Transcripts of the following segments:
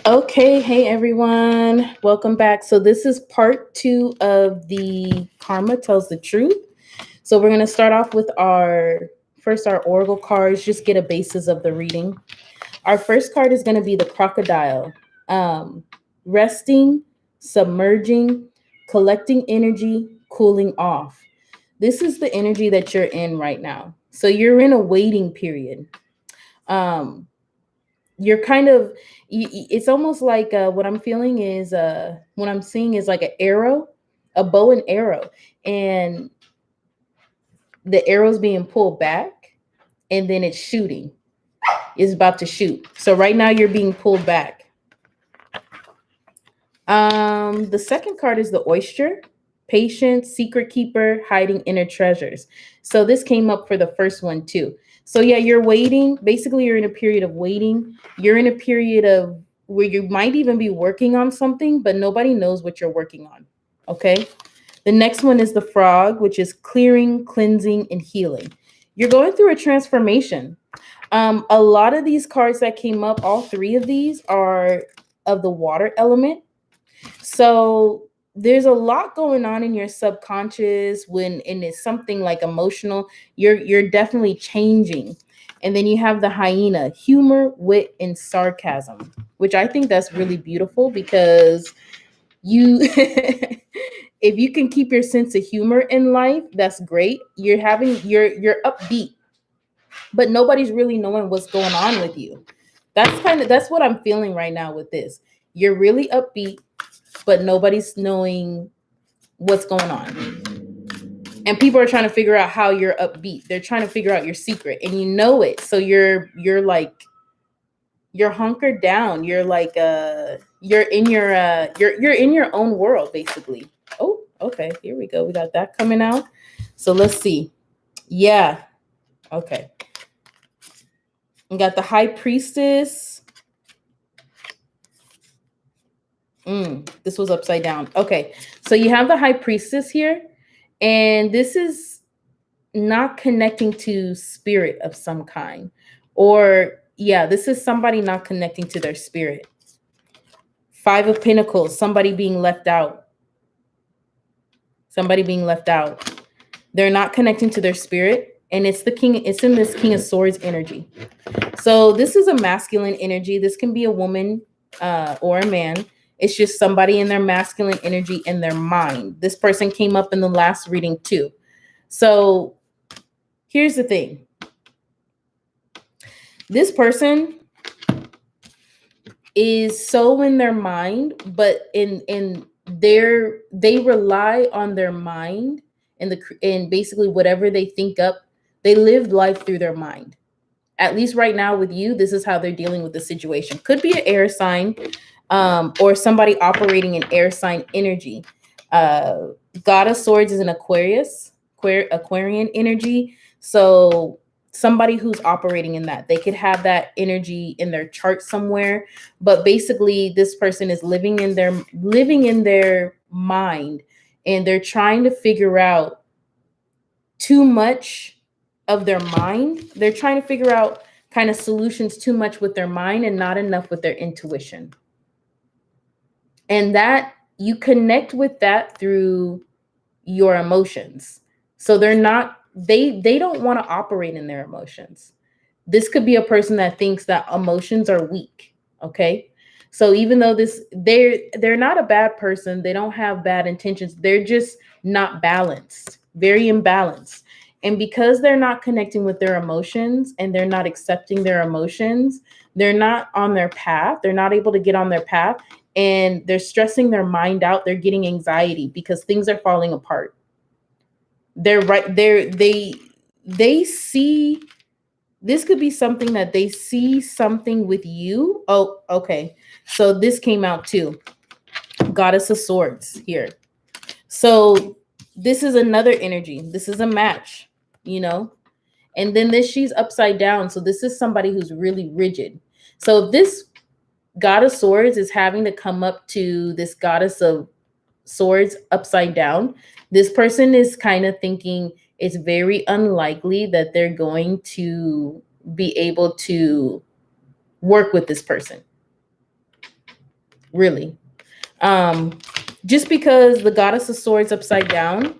Okay, hey everyone, welcome back. So, this is part two of the Karma Tells the Truth. So, we're going to start off with our oracle cards, just get a basis of the reading. Our first card is going to be the Crocodile. Um, Resting, submerging, collecting energy, cooling off. This is the energy that you're in right now. So, you're in a waiting period. Um, you're kind of it's almost like what I'm feeling is what I'm seeing is like an arrow, a bow and arrow, and the arrow's being pulled back, and then it's shooting, it's about to shoot. So right now you're being pulled back. The second card is the oyster. Patient, secret keeper, hiding inner treasures. So this came up for the first one too. So yeah, you're waiting. Basically, you're in a period of waiting. You're in a period of where you might even be working on something, but nobody knows what you're working on. Okay. The next one is the frog, which is clearing, cleansing, and healing. You're going through a transformation. A lot of these cards that came up, all three of these are of the water element. So there's a lot going on in your subconscious when and it's something like emotional. You're definitely changing. And then you have the hyena, humor, wit, and sarcasm, which I think that's really beautiful because you if you can keep your sense of humor in life, that's great. You're upbeat, but nobody's really knowing what's going on with you. That's what I'm feeling right now with this. You're really upbeat, but nobody's knowing what's going on. And people are trying to figure out how you're upbeat. They're trying to figure out your secret and you know it. So you're like you're hunkered down. You're like you're in your own world basically. Oh, okay. Here we go. We got that coming out. So let's see. Yeah. Okay. We got the high priestess. This was upside down. Okay. So you have the high priestess here. And this is not connecting to spirit of some kind. Or, yeah, this is somebody not connecting to their spirit. Five of Pentacles, somebody being left out. Somebody being left out. They're not connecting to their spirit. And it's it's in this King of Swords energy. So this is a masculine energy. This can be a woman or a man. It's just somebody in their masculine energy in their mind. This person came up in the last reading too. So here's the thing. This person is so in their mind, but in they rely on their mind and basically whatever they think up, they live life through their mind. At least right now with you, this is how they're dealing with the situation. Could be an air sign, or somebody operating in air sign energy. Uh, God of Swords is an Aquarian energy. So somebody who's operating in that, they could have that energy in their chart somewhere. But basically, this person is living in their mind, and they're trying to figure out too much of their mind. They're trying to figure out kind of solutions too much with their mind and not enough with their intuition. And that you connect with that through your emotions. So they don't want to operate in their emotions. This could be a person that thinks that emotions are weak, okay? So even though they're not a bad person, they don't have bad intentions. They're just not balanced, very imbalanced. And because they're not connecting with their emotions and they're not accepting their emotions, they're not on their path. They're not able to get on their path, and they're stressing their mind out. They're getting anxiety because things are falling apart. They're right there. They see this could be something that they see something with you. Oh, okay. So this came out too. Goddess of Swords here. So this is another energy. This is a match, you know? And then she's upside down. So this is somebody who's really rigid. So this God of Swords is having to come up to this Goddess of Swords upside down. This person is kind of thinking it's very unlikely that they're going to be able to work with this person. really. Just because the Goddess of Swords upside down,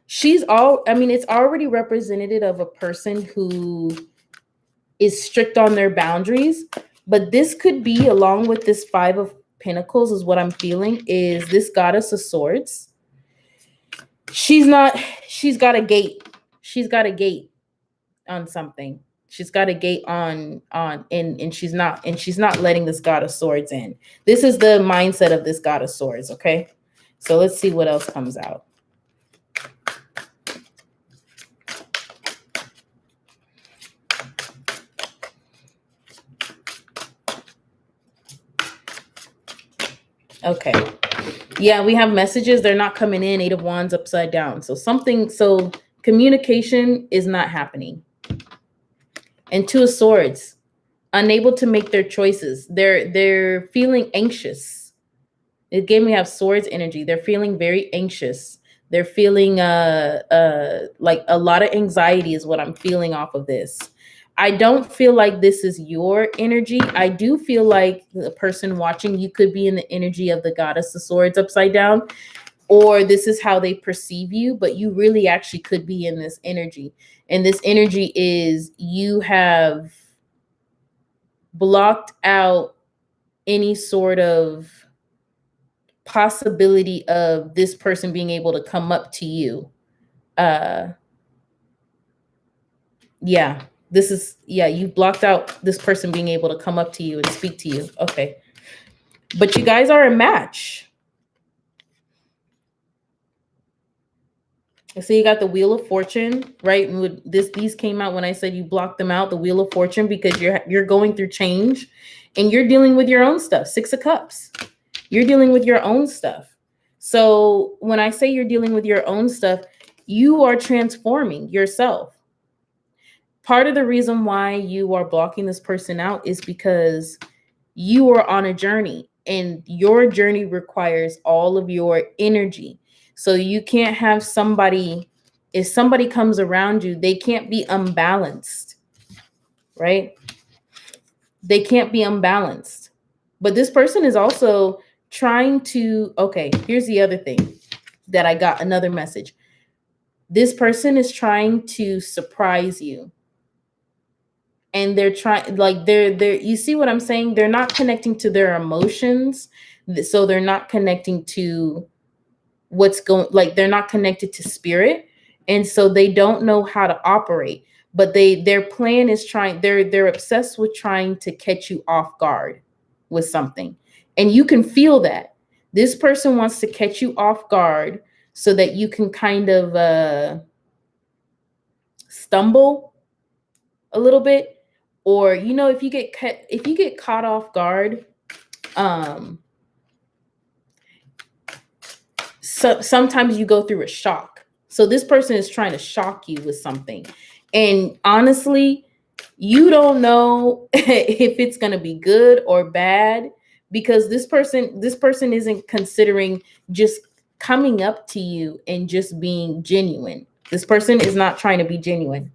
it's already representative of a person who is strict on their boundaries, but this could be, along with this Five of Pentacles, is what I'm feeling, is this Goddess of Swords. She's got a gate. She's got a gate on something. She's got a gate on and she's not letting this God of Swords in. This is the mindset of this God of Swords, okay? So let's see what else comes out. Okay. Yeah, we have messages. They're not coming in. Eight of Wands upside down. So communication is not happening. And Two of Swords, unable to make their choices. They're feeling anxious. Again, we have Swords energy. They're feeling very anxious. They're feeling like a lot of anxiety is what I'm feeling off of this. I don't feel like this is your energy. I do feel like the person watching you could be in the energy of the Goddess of Swords upside down, or this is how they perceive you, but you really actually could be in this energy. And this energy is you have blocked out any sort of possibility of this person being able to come up to you. You've blocked out this person being able to come up to you and speak to you. Okay. But you guys are a match. So you got the Wheel of Fortune, right? And these came out when I said you blocked them out, the Wheel of Fortune, because you're going through change and you're dealing with your own stuff. Six of Cups. You're dealing with your own stuff. So when I say you're dealing with your own stuff, you are transforming yourself. Part of the reason why you are blocking this person out is because you are on a journey, and your journey requires all of your energy. So you can't have somebody, if somebody comes around you, they can't be unbalanced, right? They can't be unbalanced. But this person is also trying to, okay, here's the other thing that I got, another message. This person is trying to surprise you. And they're trying, like, they're you see what I'm saying? They're not connecting to their emotions. So they're not connecting to what's going, like, they're not connected to spirit. And so they don't know how to operate. But their plan is they're obsessed with trying to catch you off guard with something. And you can feel that. This person wants to catch you off guard so that you can kind of stumble a little bit. Or, if you get caught off guard, sometimes you go through a shock. So this person is trying to shock you with something. And honestly, you don't know if it's going to be good or bad, because this person isn't considering just coming up to you and just being genuine. This person is not trying to be genuine.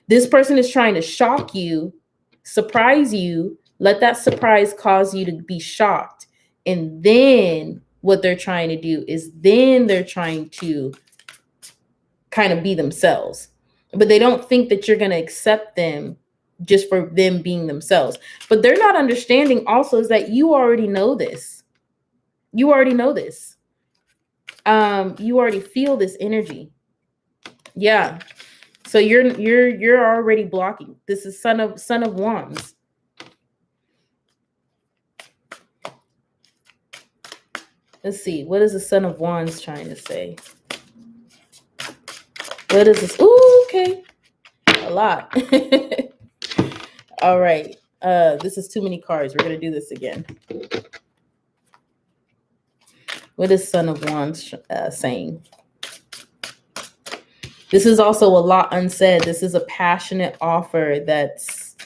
This person is trying to shock you, surprise you, let that surprise cause you to be shocked. And then what they're trying to do is they're trying to kind of be themselves. But they don't think that you're going to accept them just for them being themselves. But they're not understanding also is that you already know this. You already know this. You already feel this energy. Yeah. So you're already blocking. This is Son of Wands. Let's see. What is the Son of Wands trying to say? What is this? Ooh, okay. A lot. All right. This is too many cards. We're going to do this again. What is Son of Wands saying? This is also a lot unsaid. This is a passionate offer that's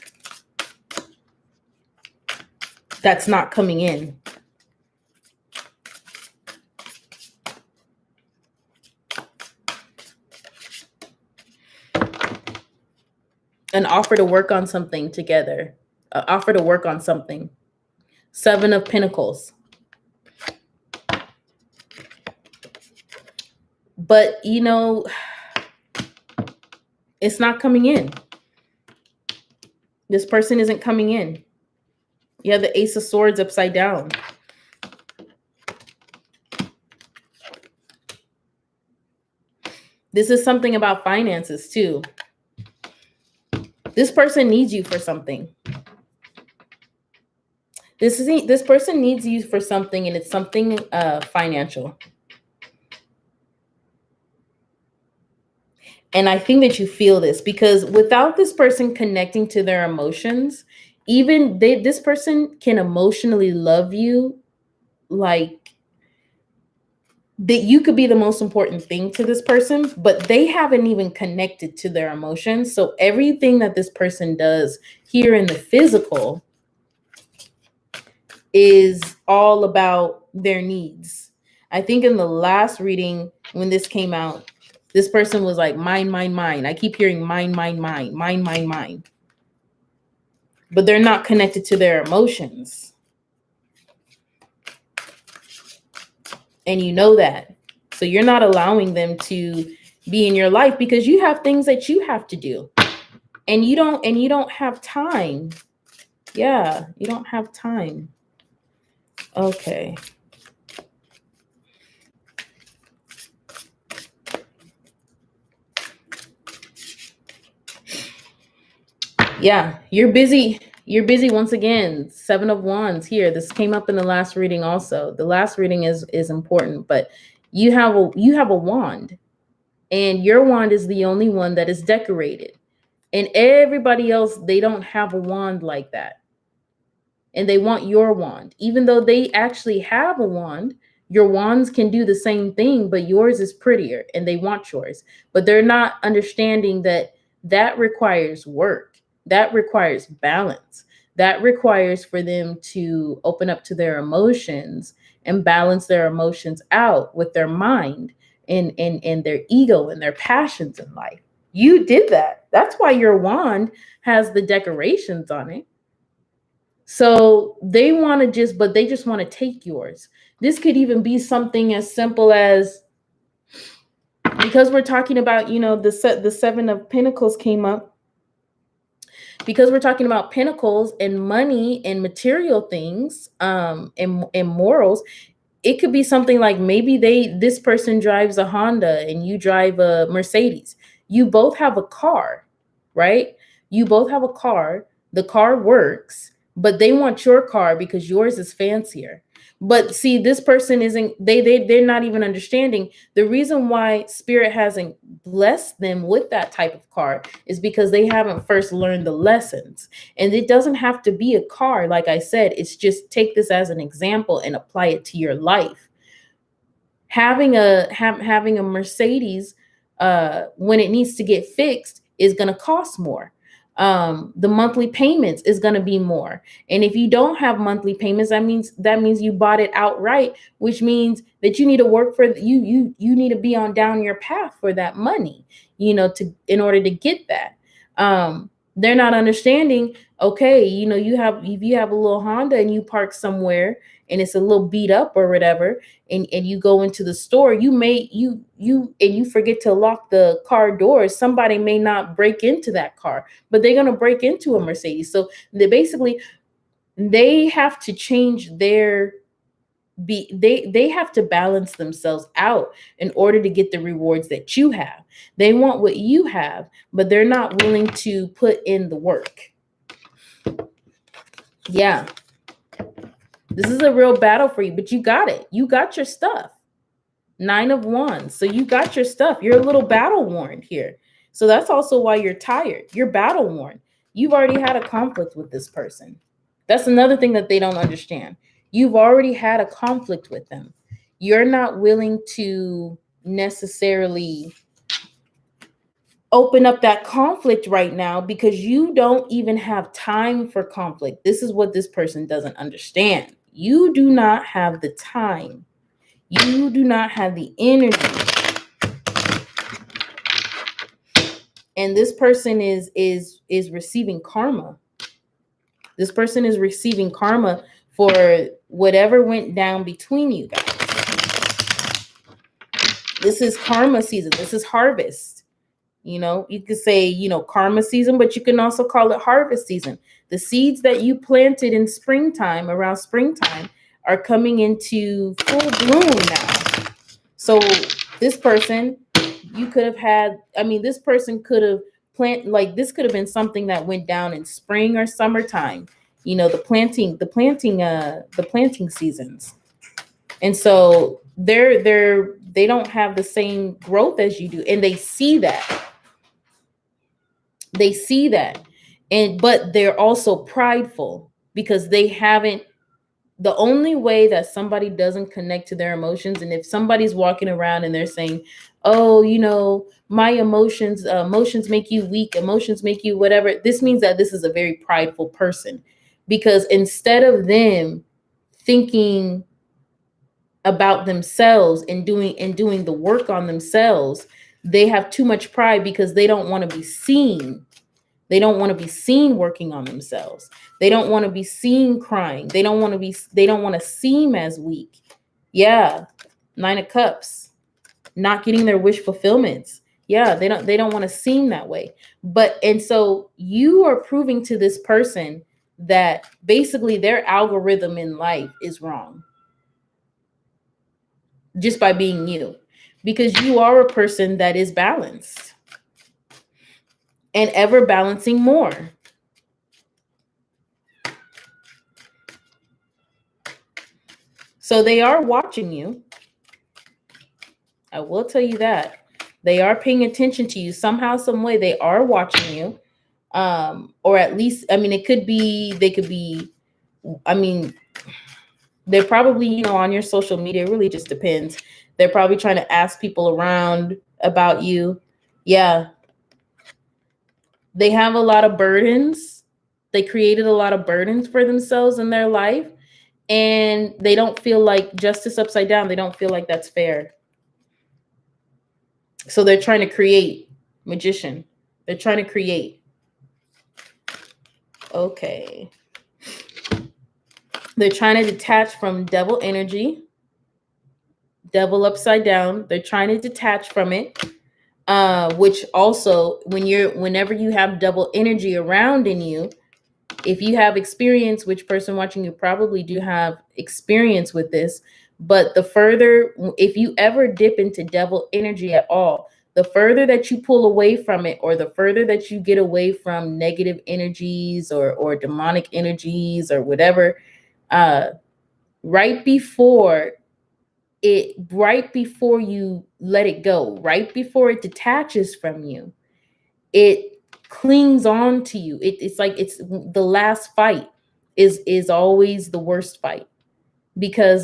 not coming in. An offer to work on something together. Offer to work on something. Seven of Pentacles. But, you know, it's not coming in. This person isn't coming in. You have the Ace of Swords upside down. This is something about finances too. This person needs you for something. This person needs you for something, and it's something financial. And I think that you feel this because without this person connecting to their emotions, even this person can emotionally love you like that you could be the most important thing to this person, but they haven't even connected to their emotions. So everything that this person does here in the physical is all about their needs. I think in the last reading, when this came out, this person was like, mine, mine, mine. I keep hearing mine, mine, mine, mine, mine, mine. But they're not connected to their emotions. And you know that. So you're not allowing them to be in your life because you have things that you have to do. And you don't have time. Yeah, you don't have time. Okay. Yeah, you're busy. You're busy once again. Seven of Wands here. This came up in the last reading also. The last reading is important, but you have a wand, and your wand is the only one that is decorated. And everybody else, they don't have a wand like that. And they want your wand. Even though they actually have a wand, your wands can do the same thing, but yours is prettier and they want yours. But they're not understanding that requires work. That requires balance. That requires for them to open up to their emotions and balance their emotions out with their mind and their ego and their passions in life. You did that. That's why your wand has the decorations on it. So they want to they just want to take yours. This could even be something as simple as, because we're talking about, the Seven of Pentacles came up, because we're talking about pentacles and money and material things, and morals. It could be something like maybe this person drives a Honda and you drive a Mercedes. You both have a car, right? You both have a car. The car works, but they want your car because yours is fancier. But see, this person they're not even understanding the reason why Spirit hasn't blessed them with that type of car is because they haven't first learned the lessons. And it doesn't have to be a car. Like I said, it's just take this as an example and apply it to your life. Having a Mercedes, when it needs to get fixed, is going to cost more. The monthly payments is going to be more. And if you don't have monthly payments, that means you bought it outright, which means that you need to work for you need to be on down your path for that money, in order to get that. They're not understanding. Okay, if you have a little Honda and you park somewhere and it's a little beat up or whatever, and you go into the store, you forget to lock the car doors, somebody may not break into that car, but they're going to break into a Mercedes. So they have to change they have to balance themselves out in order to get the rewards that you have. They want what you have, but they're not willing to put in the work. Yeah. This is a real battle for you, but you got it. You got your stuff. Nine of Wands. So you got your stuff. You're a little battle worn here. So that's also why you're tired. You're battle worn. You've already had a conflict with this person. That's another thing that they don't understand. You've already had a conflict with them. You're not willing to necessarily open up that conflict right now because you don't even have time for conflict. This is what this person doesn't understand. You do not have the time. You do not have the energy. And this person is receiving karma. This person is receiving karma for whatever went down between you guys. This is karma season. This is harvest. You know, you could say, you know, karma season, but you can also call it harvest season. The seeds that you planted in springtime, around springtime, are coming into full bloom now. So this person, you could have had, I mean, this person could have like this could have been something that went down in spring or summertime, you know, the planting seasons. And so they don't have the same growth as you do, and they see that. They see that. And but they're also prideful because they haven't, the only way that somebody doesn't connect to their emotions, and if somebody's walking around and they're saying, oh, you know, my emotions make you weak, emotions make you whatever, this means that this is a very prideful person. Because instead of them thinking about themselves and doing the work on themselves, they have too much pride because they don't want to be seen. They don't want to be seen working on themselves. They don't want to be seen crying. They don't want to seem as weak. Yeah. 9 of Cups. Not getting their wish fulfillments. Yeah, they don't want to seem that way. But and so you are proving to this person that basically their algorithm in life is wrong. Just by being you. Because you are a person that is balanced. And ever balancing more. So they are watching you. I will tell you that. They are paying attention to you somehow, some way. They are watching you. Or at least, I mean, they could be, I mean, they're probably, you know, on your social media. It really just depends. They're probably trying to ask people around about you. Yeah. They have a lot of burdens. They created a lot of burdens for themselves in their life. And they don't feel like justice upside down. They don't feel like that's fair. So they're trying to create. Magician. They're trying to create. Okay. They're trying to detach from devil energy. Devil upside down. They're trying to detach from it. Which also, whenever you have devil energy around in you, if you have experience, which person watching you probably do have experience with this, but the further, if you ever dip into devil energy at all, the further that you pull away from it, or the further that you get away from negative energies or demonic energies or whatever, right before you let it go, right before it detaches from you, it clings on to you. It's like it's the last fight is always the worst fight, because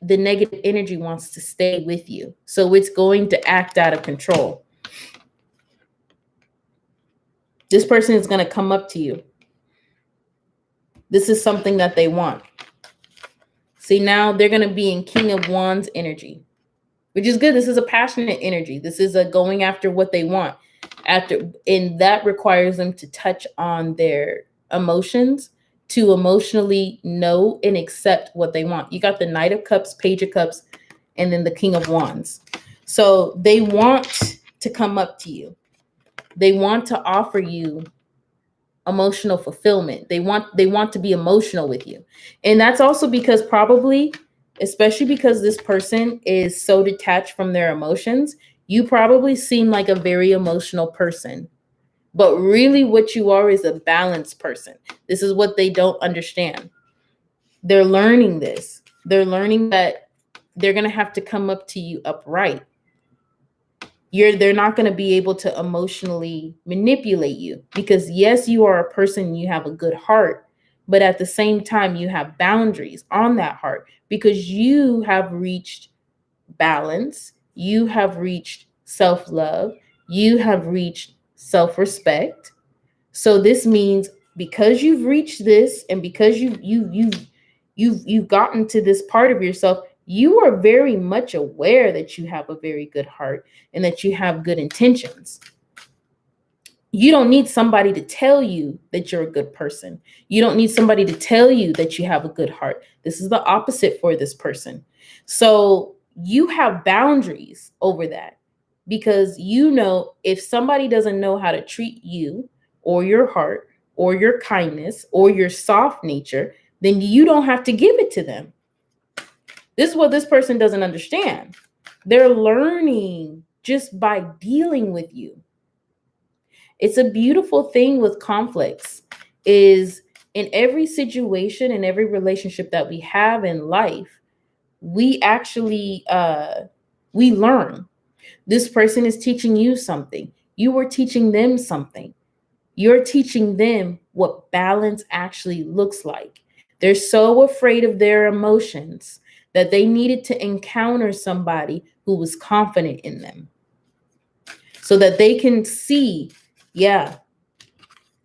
the negative energy wants to stay with you. So it's going to act out of control. This person is going to come up to you. This is something that they want. See, now they're going to be in King of Wands energy, which is good. This is a passionate energy. This is a going after what they want. And that requires them to touch on their emotions, to emotionally know and accept what they want. You got the Knight of Cups, Page of Cups, and then the King of Wands. So they want to come up to you. They want to offer you emotional fulfillment. They want to be emotional with you. And that's also because probably, especially because this person is so detached from their emotions, you probably seem like a very emotional person. But really what you are is a balanced person. This is what they don't understand. They're learning this. They're learning that they're going to have to come up to you upright. They're not going to be able to emotionally manipulate you, because yes, you are a person, you have a good heart, but at the same time, you have boundaries on that heart, because you have reached balance, you have reached self-love, you have reached self-respect. So this means because you've reached this, and because you've gotten to this part of yourself, you are very much aware that you have a very good heart and that you have good intentions. You don't need somebody to tell you that you're a good person. You don't need somebody to tell you that you have a good heart. This is the opposite for this person. So you have boundaries over that, because you know if somebody doesn't know how to treat you or your heart or your kindness or your soft nature, then you don't have to give it to them. This is what this person doesn't understand. They're learning just by dealing with you. It's a beautiful thing with conflicts, is in every situation, in every relationship that we have in life, we actually we learn. This person is teaching you something. You are teaching them something. You're teaching them what balance actually looks like. They're so afraid of their emotions that they needed to encounter somebody who was confident in them so that they can see, yeah,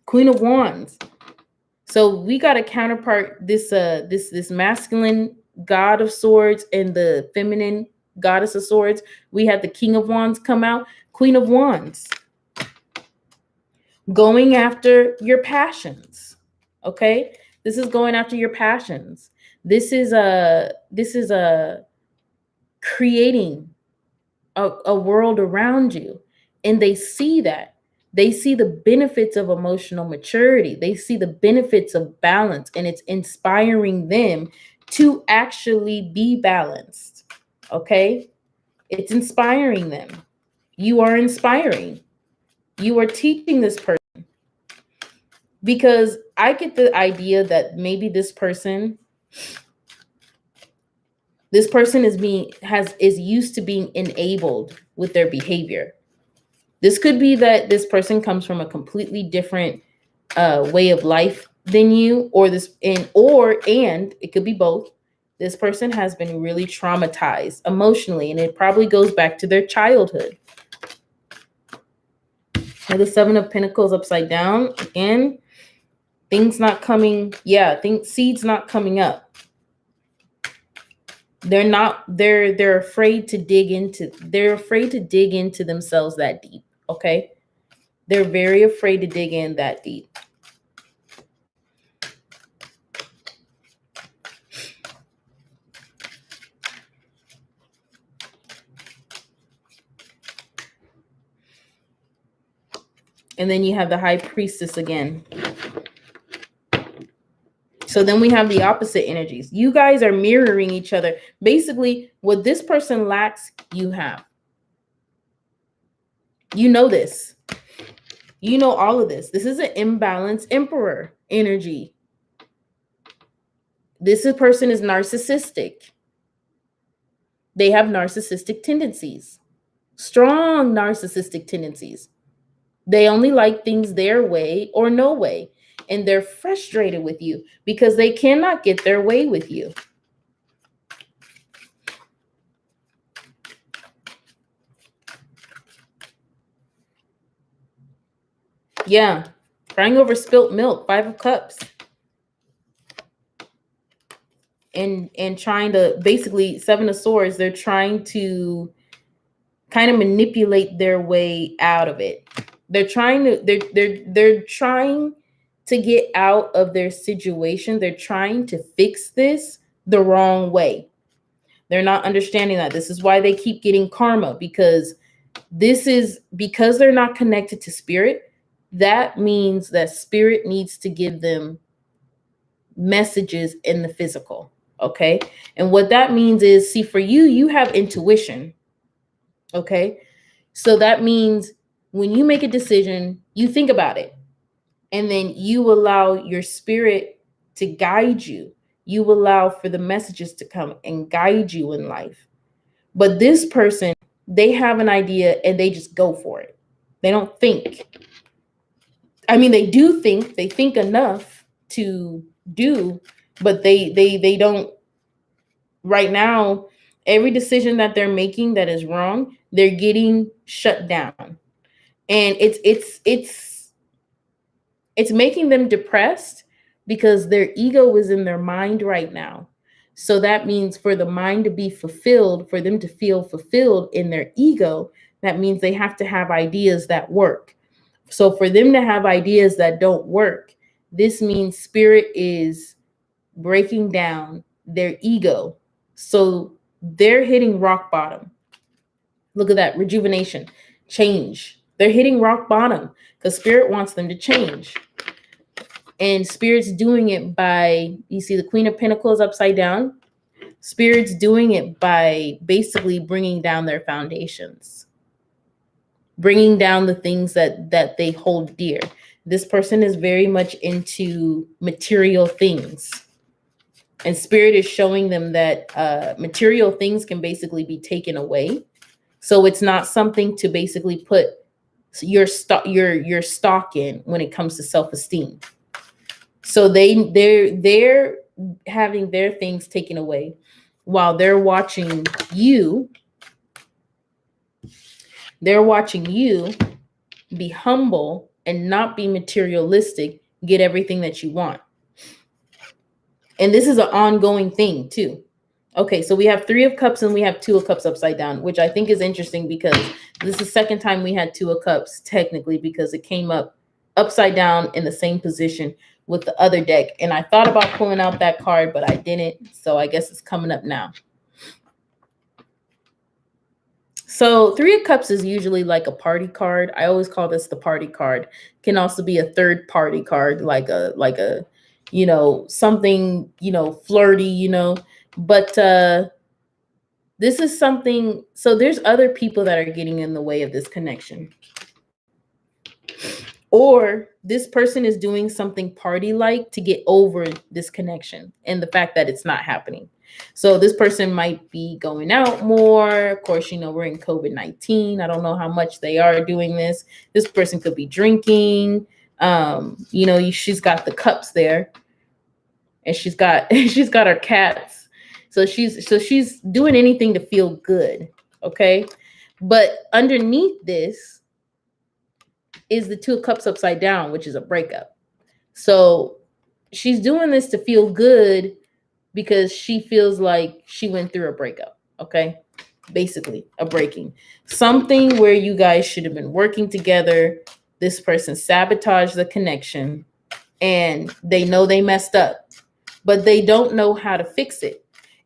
Queen of Wands. So we got to counterpart this masculine god of swords and the feminine goddess of swords. We had the King of Wands come out, Queen of Wands. Going after your passions. Okay? This is going after your passions. This is a creating a world around you, and they see that. They see the benefits of emotional maturity. They see the benefits of balance, and it's inspiring them to actually be balanced. Okay? It's inspiring them. You are inspiring. You are teaching this person, because I get the idea that maybe this person is used to being enabled with their behavior. This could be that this person comes from a completely different way of life than you, or and it could be both. This person has been really traumatized emotionally, and it probably goes back to their childhood. Now the Seven of Pentacles upside down again. Things not coming. Yeah, seeds not coming up. They're afraid to dig into themselves that deep. Okay? They're very afraid to dig in that deep. And then you have the High Priestess again. So then we have the opposite energies. You guys are mirroring each other. Basically, what this person lacks, you have. You know this. You know all of this. This is an imbalanced Emperor energy. This person is narcissistic. They have narcissistic tendencies. Strong narcissistic tendencies. They only like things their way or no way. And they're frustrated with you because they cannot get their way with you. Yeah. Crying over spilt milk, 5 of Cups. And trying to, basically, 7 of Swords, they're trying to kind of manipulate their way out of it. They're trying to get out of their situation. They're trying to fix this the wrong way. They're not understanding that. This is why they keep getting karma, because they're not connected to spirit. That means that spirit needs to give them messages in the physical. Okay? And what that means is, see, for you, you have intuition. Okay? So that means when you make a decision, you think about it, and then you allow your spirit to guide you. You allow for the messages to come and guide you in life. But this person, they have an idea and they just go for it. They don't think. I mean, they do think. They think enough to do, but they don't. Right now, every decision that they're making that is wrong, they're getting shut down. And it's making them depressed because their ego is in their mind right now. So that means for the mind to be fulfilled, for them to feel fulfilled in their ego, that means they have to have ideas that work. So for them to have ideas that don't work, this means spirit is breaking down their ego. So they're hitting rock bottom. Look at that rejuvenation, change. They're hitting rock bottom because spirit wants them to change. And spirit's doing it by, you see the Queen of Pentacles upside down. Spirit's doing it by basically bringing down their foundations, bringing down the things that they hold dear. This person is very much into material things. And spirit is showing them that material things can basically be taken away. So it's not something to basically put your stock in when it comes to self-esteem. So they're having their things taken away while they're watching you. They're watching you be humble and not be materialistic, get everything that you want. And this is an ongoing thing too. Okay, so we have 3 of Cups and we have 2 of Cups upside down, which I think is interesting because this is the second time we had 2 of Cups, technically, because it came up upside down in the same position with the other deck. And I thought about pulling out that card, but I didn't. So I guess it's coming up now. So 3 of Cups is usually like a party card. I always call this the party card. Can also be a third party card, like a something, flirty, but this is something. So there's other people that are getting in the way of this connection. Or this person is doing something party-like to get over this connection and the fact that it's not happening. So this person might be going out more. Of course, we're in COVID-19. I don't know how much they are doing this. This person could be drinking. She's got the cups there, and she's got her cats. So she's doing anything to feel good. Okay, but underneath this is the 2 of Cups upside down, which is a breakup. So she's doing this to feel good because she feels like she went through a breakup. Okay, basically a breaking, something where you guys should have been working together. This person sabotaged the connection and they know they messed up, but they don't know how to fix it.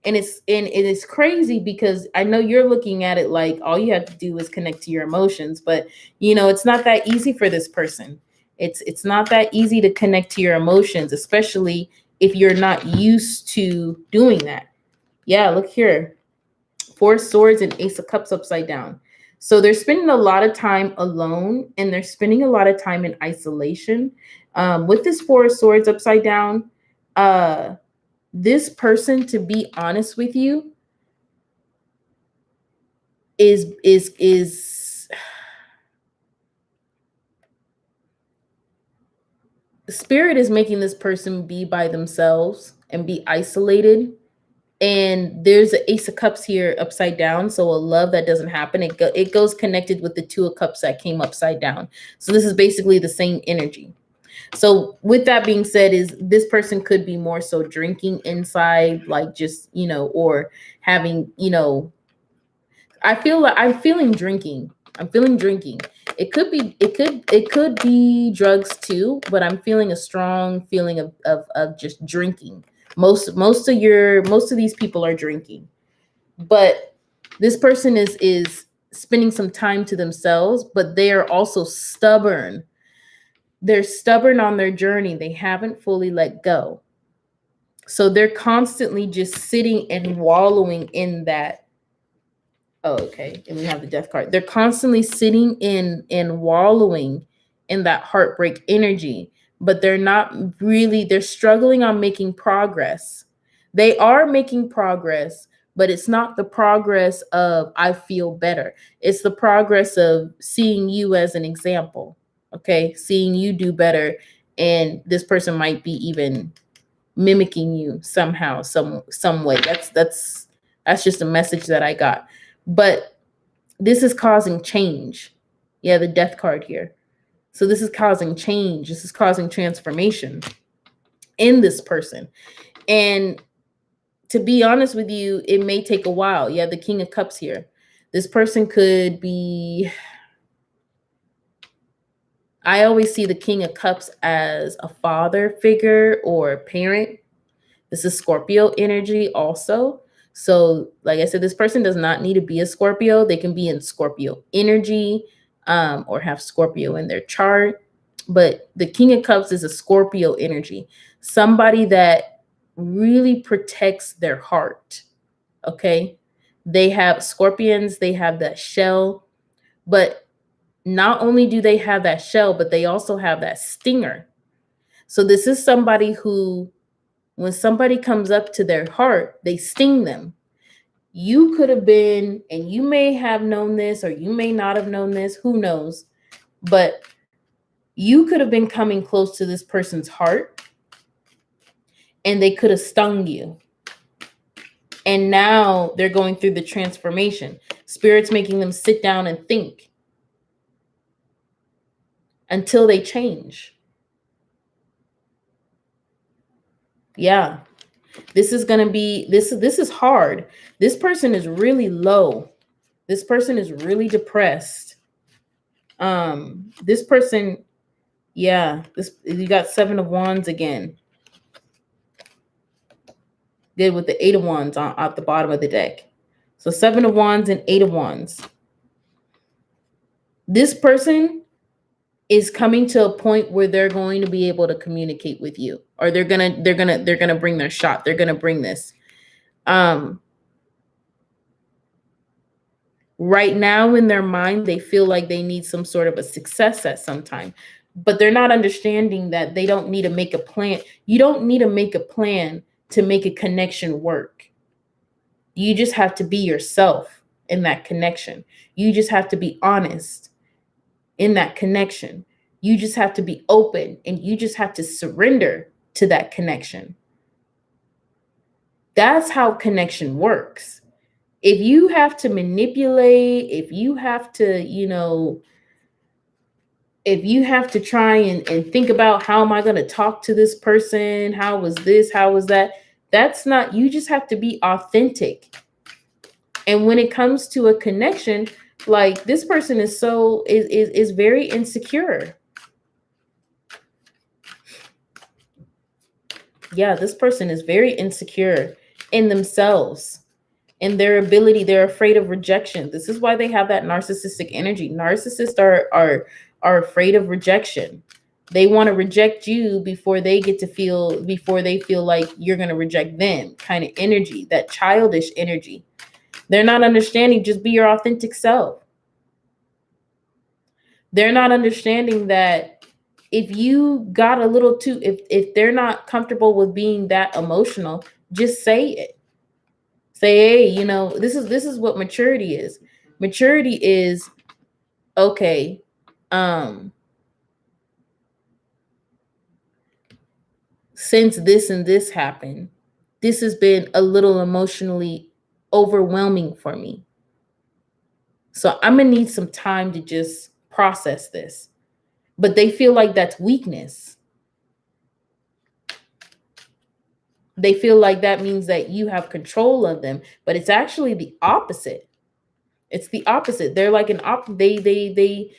And it is crazy because I know you're looking at it like all you have to do is connect to your emotions, but it's not that easy for this person. It's not that easy to connect to your emotions, especially if you're not used to doing that. Yeah, look here. 4 swords and Ace of Cups upside down. So they're spending a lot of time alone and they're spending a lot of time in isolation. With this 4 swords upside down, this person, to be honest with you, is spirit is making this person be by themselves and be isolated. And there's an Ace of Cups here upside down. So a love that doesn't happen. It goes connected with the 2 of Cups that came upside down. So this is basically the same energy. So with that being said, is this person could be more so drinking inside, like just, or having, I feel like I'm feeling drinking. It could be drugs too, but I'm feeling a strong feeling of just drinking. Most of these people are drinking, but this person is spending some time to themselves, but they are also stubborn. They're stubborn on their journey. They haven't fully let go. So they're constantly just sitting and wallowing in that. Oh, okay. And we have the Death card. They're constantly sitting in and wallowing in that heartbreak energy, but they're struggling on making progress. They are making progress, but it's not the progress of I feel better. It's the progress of seeing you as an example. Okay, seeing you do better, and this person might be even mimicking you somehow, some way. That's just a message that I got. But this is causing change. Yeah, the Death card here. So this is causing change. This is causing transformation in this person. And to be honest with you, it may take a while. Yeah, the King of Cups here. This person could be, I always see the King of Cups as a father figure or a parent. This is Scorpio energy also. So, like I said, this person does not need to be a Scorpio. They can be in Scorpio energy, or have Scorpio in their chart. But the King of Cups is a Scorpio energy, somebody that really protects their heart. Okay. They have Scorpions, they have that shell, but not only do they have that shell, but they also have that stinger. So, this is somebody who, when somebody comes up to their heart, they sting them. You could have been, and you may have known this, or you may not have known this, who knows, but you could have been coming close to this person's heart and they could have stung you. And now they're going through the transformation. Spirit's making them sit down and think until they change. Yeah. This is going to be, this is hard. This person is really low. This person is really depressed. This person, yeah, this, you got 7 of Wands again. Good, with the 8 of Wands on at the bottom of the deck. So 7 of Wands and 8 of Wands. This person is coming to a point where they're going to be able to communicate with you, or they're gonna bring their shot. They're gonna bring this. Right now in their mind, they feel like they need some sort of a success at some time, but they're not understanding that they don't need to make a plan. You don't need to make a plan to make a connection work. You just have to be yourself in that connection. You just have to be honest in that connection. You just have to be open, and you just have to surrender to that connection. That's how connection works. If you have to manipulate, if you have to, if you have to try and think about, how am I going to talk to this person? How was this? How was that? That's not, you just have to be authentic. And when it comes to a connection, like, this person is very insecure. Yeah, this person is very insecure in themselves, in their ability. They're afraid of rejection. This is why they have that narcissistic energy. Narcissists are afraid of rejection. They want to reject you before they feel like you're going to reject them, kind of energy, that childish energy. They're not understanding, just be your authentic self. They're not understanding that if you got a little too, if they're not comfortable with being that emotional, just say it. Say, hey, this is what maturity is. Maturity is, okay, since this and this happened, this has been a little emotionally overwhelming for me. So I'm gonna need some time to just process this. But they feel like that's weakness. They feel like that means that you have control of them, but it's actually the opposite. It's the opposite. They're like they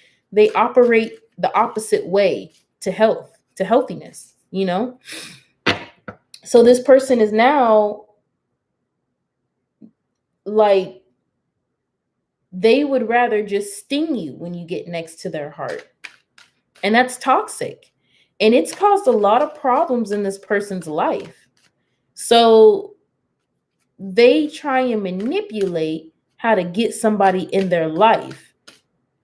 operate the opposite way to healthiness, So this person is now like, they would rather just sting you when you get next to their heart. And that's toxic. And it's caused a lot of problems in this person's life. So they try and manipulate how to get somebody in their life.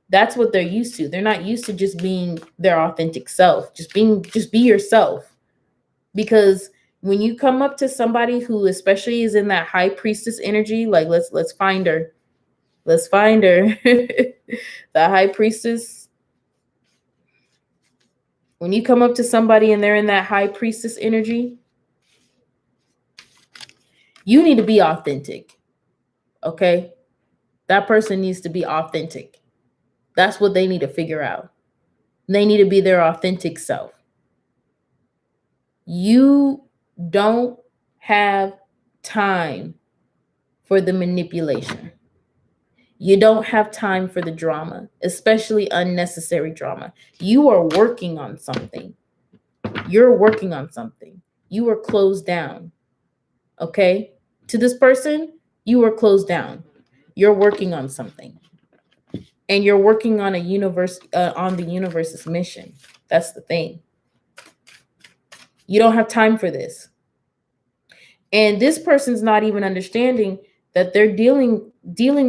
That's what they're used to. They're not used to just being their authentic self. Just be yourself. Because when you come up to somebody who especially is in that high priestess energy, like, let's find her. Let's find her. The high priestess. When you come up to somebody and they're in that high priestess energy, you need to be authentic. Okay? That person needs to be authentic. That's what they need to figure out. They need to be their authentic self. You don't have time for the manipulation. You don't have time for the drama, especially unnecessary drama. You are working on something. You're working on something. You are closed down. Okay? To this person, you are closed down. You're working on something. And you're working on on the universe's mission. That's the thing. You don't have time for this. And this person's not even understanding that they're dealing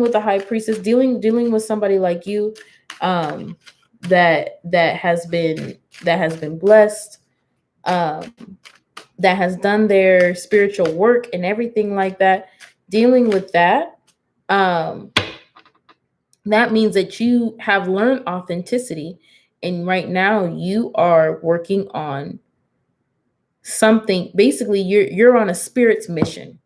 with a high priestess, dealing with somebody like you, that has been blessed, um, that has done their spiritual work and everything like that. Dealing with that, that means that you have learned authenticity, and right now you are working on something. Basically, you're on a spirit's mission.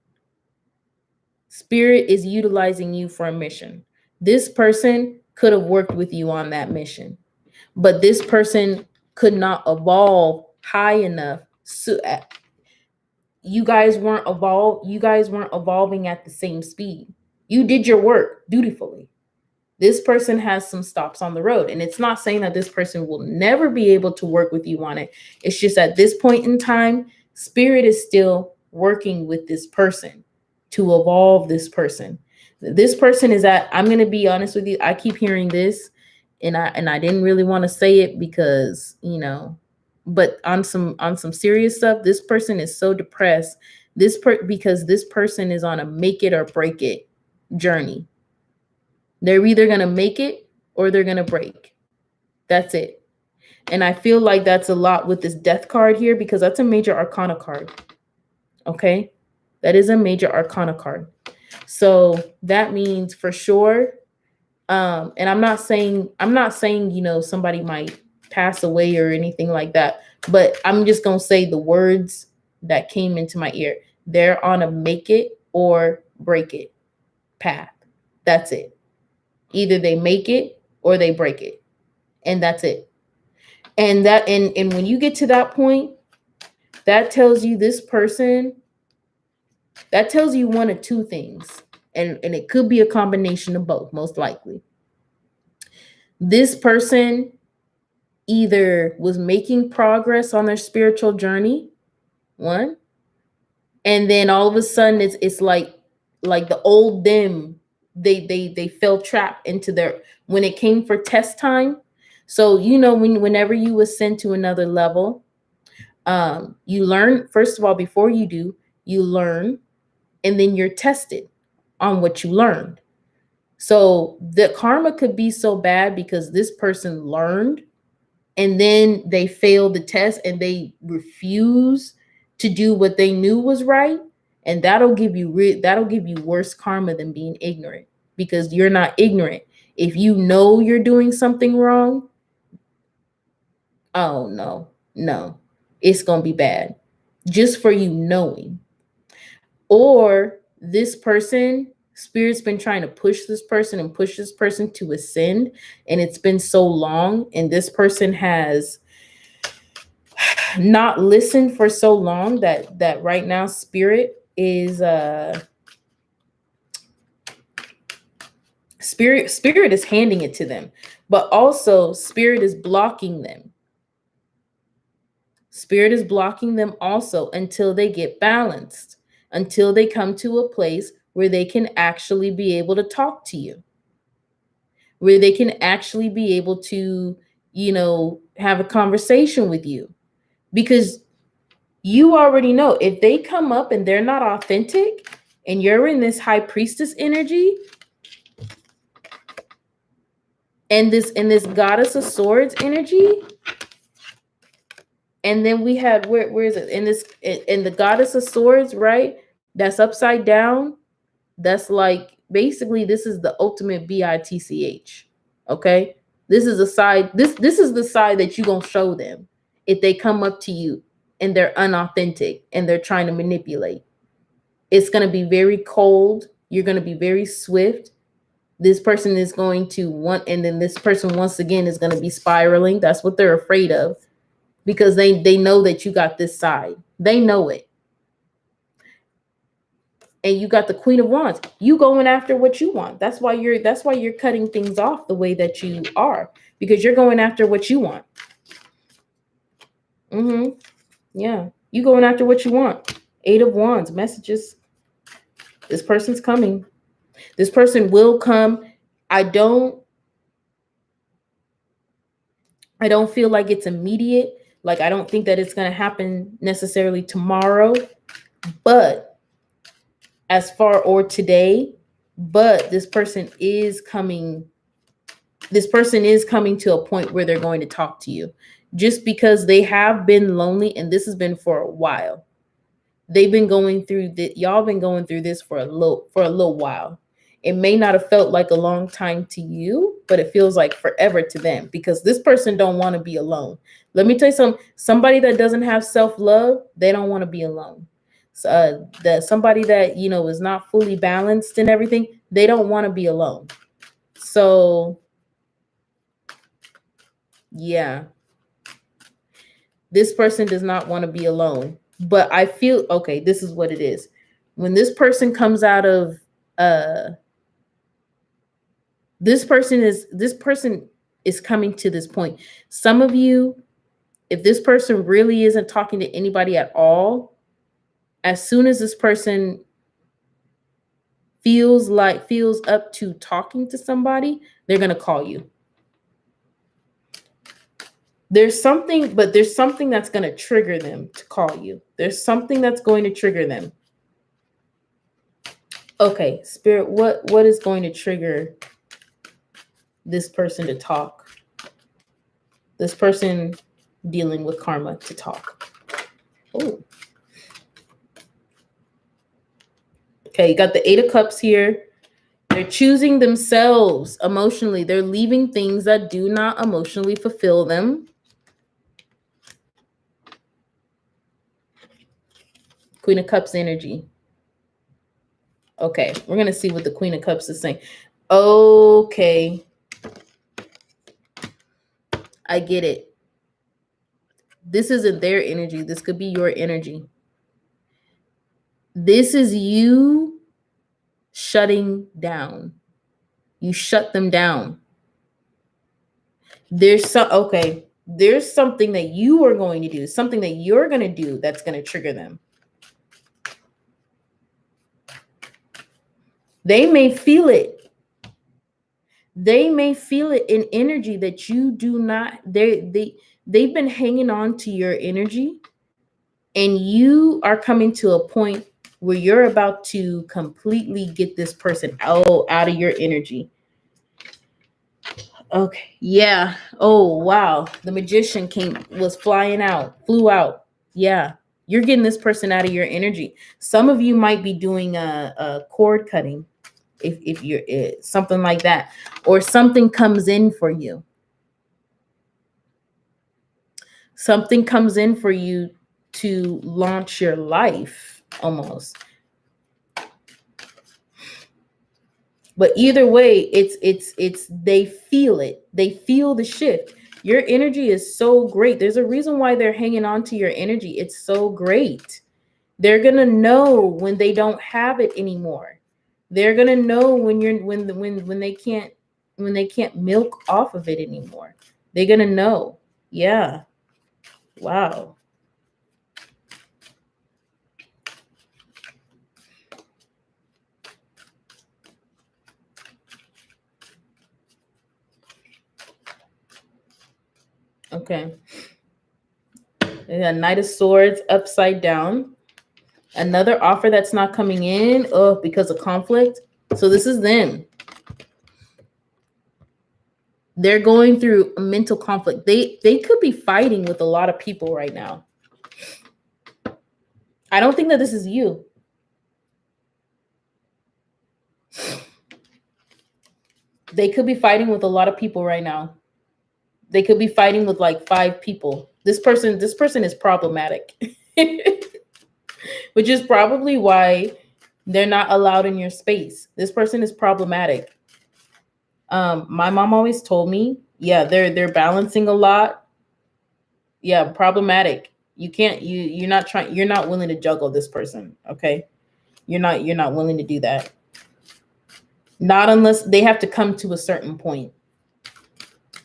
Spirit is utilizing you for a mission. This person could have worked with you on that mission, but this person could not evolve high enough. So you guys weren't evolving at the same speed. You did your work dutifully. This person has some stops on the road, and it's not saying that this person will never be able to work with you on it. It's just at this point in time, spirit is still working with this person to evolve this person. This person is at, I'm going to be honest with you, I keep hearing this, and I didn't really want to say it because, but on some serious stuff, this person is so depressed. Because this person is on a make it or break it journey. They're either going to make it or they're going to break. That's it. And I feel like that's a lot with this death card here, because that's a major arcana card. Okay? That is a major arcana card. So that means for sure, and I'm not saying, somebody might pass away or anything like that, but I'm just going to say the words that came into my ear. They're on a make it or break it path. That's it. Either they make it or they break it. And that's it. And when you get to that point, that tells you that tells you one of two things. And it could be a combination of both, most likely. This person either was making progress on their spiritual journey, one, and then all of a sudden it's like the old them, they fell trapped into their, when it came for test time. So whenever you ascend to another level, you learn, first of all, before you do, you learn, and then you're tested on what you learned. So the karma could be so bad because this person learned and then they failed the test and they refuse to do what they knew was right. And that'll give you worse karma than being ignorant, because you're not ignorant. If you know you're doing something wrong, oh no, it's going to be bad just for you knowing. Or this person, spirit's been trying to push this person to ascend, and it's been so long, and this person has not listened for so long that right now spirit is spirit is handing it to them, but also spirit is blocking them. Spirit is blocking them also until they get balanced, until they come to a place where they can actually be able to talk to you, where they can actually be able to, have a conversation with you. Because you already know, if they come up and they're not authentic and you're in this high priestess energy and this goddess of swords energy, and then we have, where is it, in the goddess of swords, right, that's upside down. That's like, basically, this is the ultimate bitch. Okay, this is a side, this is the side that you're gonna show them if they come up to you and they're unauthentic and they're trying to manipulate. It's going to be very cold. You're going to be very swift. This person is going to want, and then this person once again is going to be spiraling. That's what they're afraid of, because they know that you got this side. They know it. And you got the Queen of Wands. You going after what you want. That's why you're cutting things off the way that you are, because you're going after what you want. Yeah. You going after what you want. Eight of Wands, messages. This person's coming. This person will come. I don't feel like it's immediate. Like, I don't think that it's going to happen necessarily tomorrow, but or today, but this person is coming to a point where they're going to talk to you, just because they have been lonely, and this has been for a while. They've been going through y'all been going through this for a little while. It may not have felt like a long time to you, but it feels like forever to them, because this person don't want to be alone. Let me tell you somebody that doesn't have self-love, they don't want to be alone. That somebody that, is not fully balanced and everything, they don't want to be alone. So yeah, this person does not want to be alone. But I feel, okay, this is what it is. When this person comes out of this person is coming to this point. Some of you, if this person really isn't talking to anybody at all, as soon as this person feels up to talking to somebody, they're going to call you. There's something that's going to trigger them to call you. There's something that's going to trigger them. Okay, Spirit, what is going to trigger this person to talk? This person dealing with karma to talk. Oh. Okay, you got the Eight of Cups here. They're choosing themselves emotionally. They're leaving things that do not emotionally fulfill them. Queen of Cups energy. Okay, we're going to see what the Queen of Cups is saying. Okay. I get it. This isn't their energy. This could be your energy. This is you shutting down. You shut them down. There's something that you are going to do, something that you're going to do that's going to trigger them. They may feel it. They may feel it in energy that you do not. They've been hanging on to your energy, and you are coming to a point where you're about to completely get this person out of your energy. Okay. Yeah. Oh, wow. The Magician flew out. Yeah. You're getting this person out of your energy. Some of you might be doing a cord cutting, if you're something like that, or something comes in for you. Something comes in for you to launch your life almost. But either way, it's they feel it. They feel the shift. Your energy is so great. There's a reason why they're hanging on to your energy. It's so great. They're gonna know when they don't have it anymore. They're gonna know when they can't milk off of it anymore. They're gonna know. Yeah. Wow. Okay. A Knight of Swords upside down. Another offer that's not coming in because of conflict. So this is them. They're going through a mental conflict. They could be fighting with a lot of people right now. I don't think that this is you. They could be fighting with a lot of people right now. They could be fighting with like 5 people. This person is problematic. Which is probably why they're not allowed in your space. This person is problematic. My mom always told me, yeah, they're balancing a lot. Yeah, problematic. You're not willing to juggle this person, okay? You're not willing to do that. Not unless they have to come to a certain point.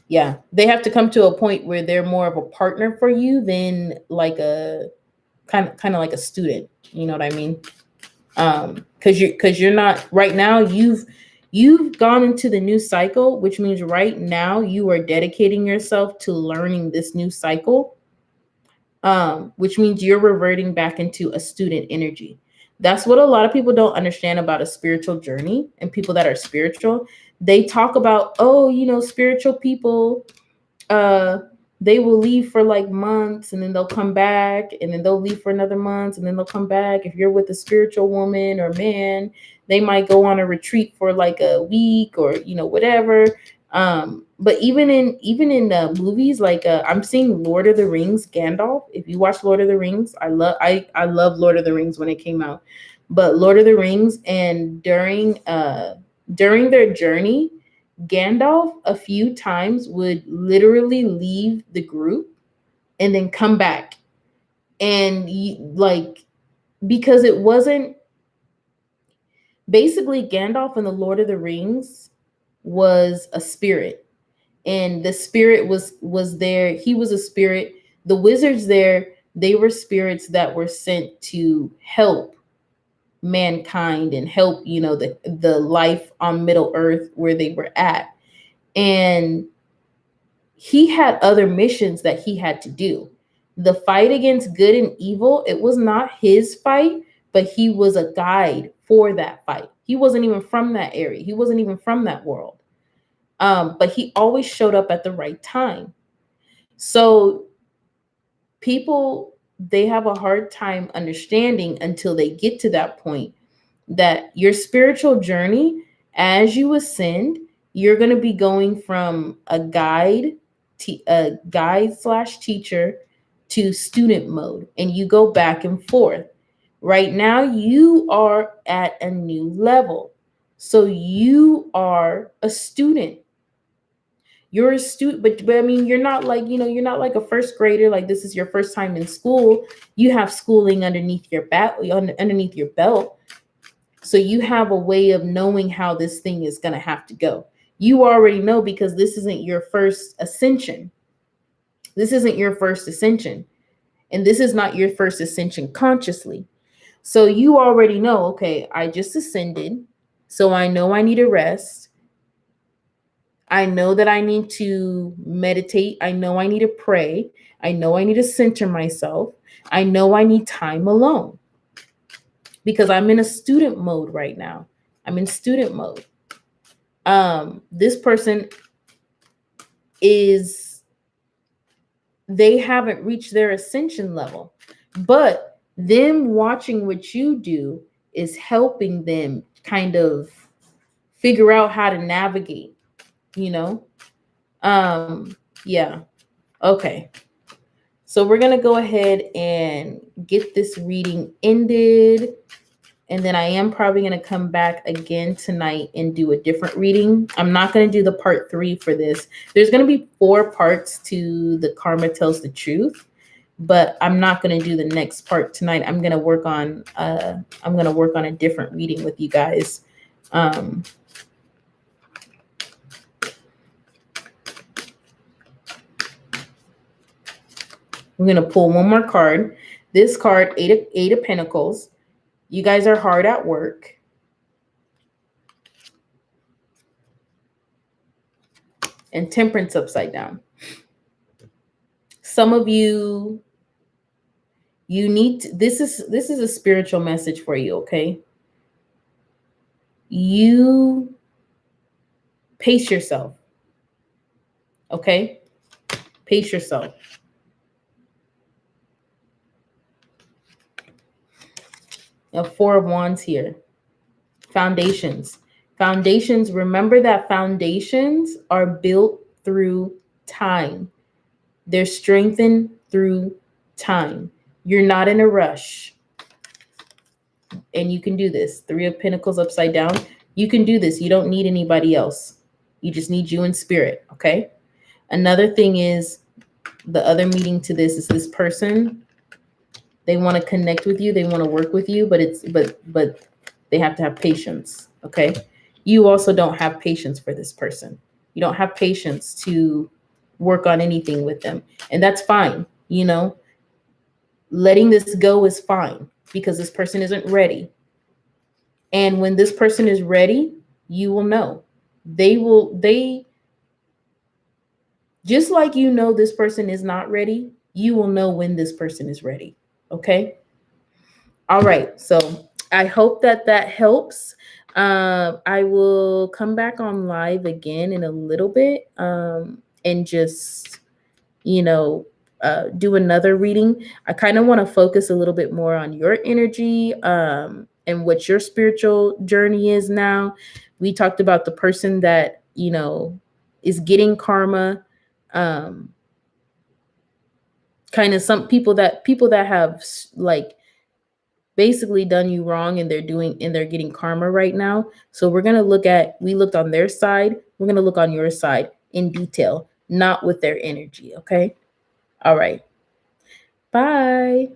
Yeah, they have to come to a point where they're more of a partner for you than like a kind of like a student. You know what I mean? Because you're not right now. You've gone into the new cycle, which means right now you are dedicating yourself to learning this new cycle. Which means you're reverting back into a student energy. That's what a lot of people don't understand about a spiritual journey, and people that are spiritual. They talk about, oh, spiritual people, uh they will leave for like months and then they'll come back, and then they'll leave for another month and then they'll come back. If you're with a spiritual woman or man, they might go on a retreat for like a week or whatever. But even in the movies, like I'm seeing Lord of the Rings, Gandalf. If you watch Lord of the Rings, I love Lord of the Rings when it came out. But Lord of the Rings, and during their journey, Gandalf a few times would literally leave the group and then come back. And like, because it wasn't basically Gandalf in the Lord of the Rings was a spirit, and the spirit was there. He was a spirit. The wizards there, they were spirits that were sent to help mankind and help the life on Middle Earth where they were at. And he had other missions that he had to do. The fight against good and evil, it was not his fight, but he was a guide for that fight. He wasn't even from that area. He wasn't even from that world. But he always showed up at the right time. So people, they have a hard time understanding until they get to that point that your spiritual journey, as you ascend, you're going to be going from a guide slash teacher to student mode, and you go back and forth. Right now you are at a new level, so you are a student. You're a student, but I mean, you're not like, you're not like a first grader, like this is your first time in school. You have schooling underneath your belt. So you have a way of knowing how this thing is going to have to go. You already know, because this isn't your first ascension. This isn't your first ascension. And this is not your first ascension consciously. So you already know, okay, I just ascended. So I know I need a rest. I know that I need to meditate. I know I need to pray. I know I need to center myself. I know I need time alone, because I'm in a student mode right now. I'm in student mode. This person they haven't reached their ascension level, but them watching what you do is helping them kind of figure out how to navigate, yeah. Okay. So we're going to go ahead and get this reading ended. And then I am probably going to come back again tonight and do a different reading. I'm not going to do the part 3 for this. There's going to be 4 parts to the Karma Tells the Truth, but I'm not going to do the next part tonight. I'm going to work on a different reading with you guys. I'm going to pull one more card. This card, Eight of Pentacles. You guys are hard at work. And Temperance upside down. Some of you need to, this is a spiritual message for you, okay? You pace yourself. Okay? Pace yourself. A 4 of Wands here. Foundations. Foundations, remember that foundations are built through time. They're strengthened through time. You're not in a rush. And you can do this. 3 of Pentacles upside down. You can do this. You don't need anybody else. You just need you in spirit, okay? Another thing is, the other meaning to this is this person, they want to connect with you. They want to work with you, but They have to have patience. Okay. You also don't have patience for this person. You don't have patience to work on anything with them. And that's fine. You know, letting this go is fine because this person isn't ready. And when this person is ready, you will know. They just like you know this person is not ready, you will know when this person is ready. Okay. All right. So I hope that that helps. I will come back on live again in a little bit, and just, you know, do another reading. I kind of want to focus a little bit more on your energy, and what your spiritual journey is now. We talked about the person that, you know, is getting karma. Um, Kind of some people that have like basically done you wrong, and they're getting karma right now. So we looked on their side. We're going to look on your side in detail, not with their energy. Okay. All right. Bye.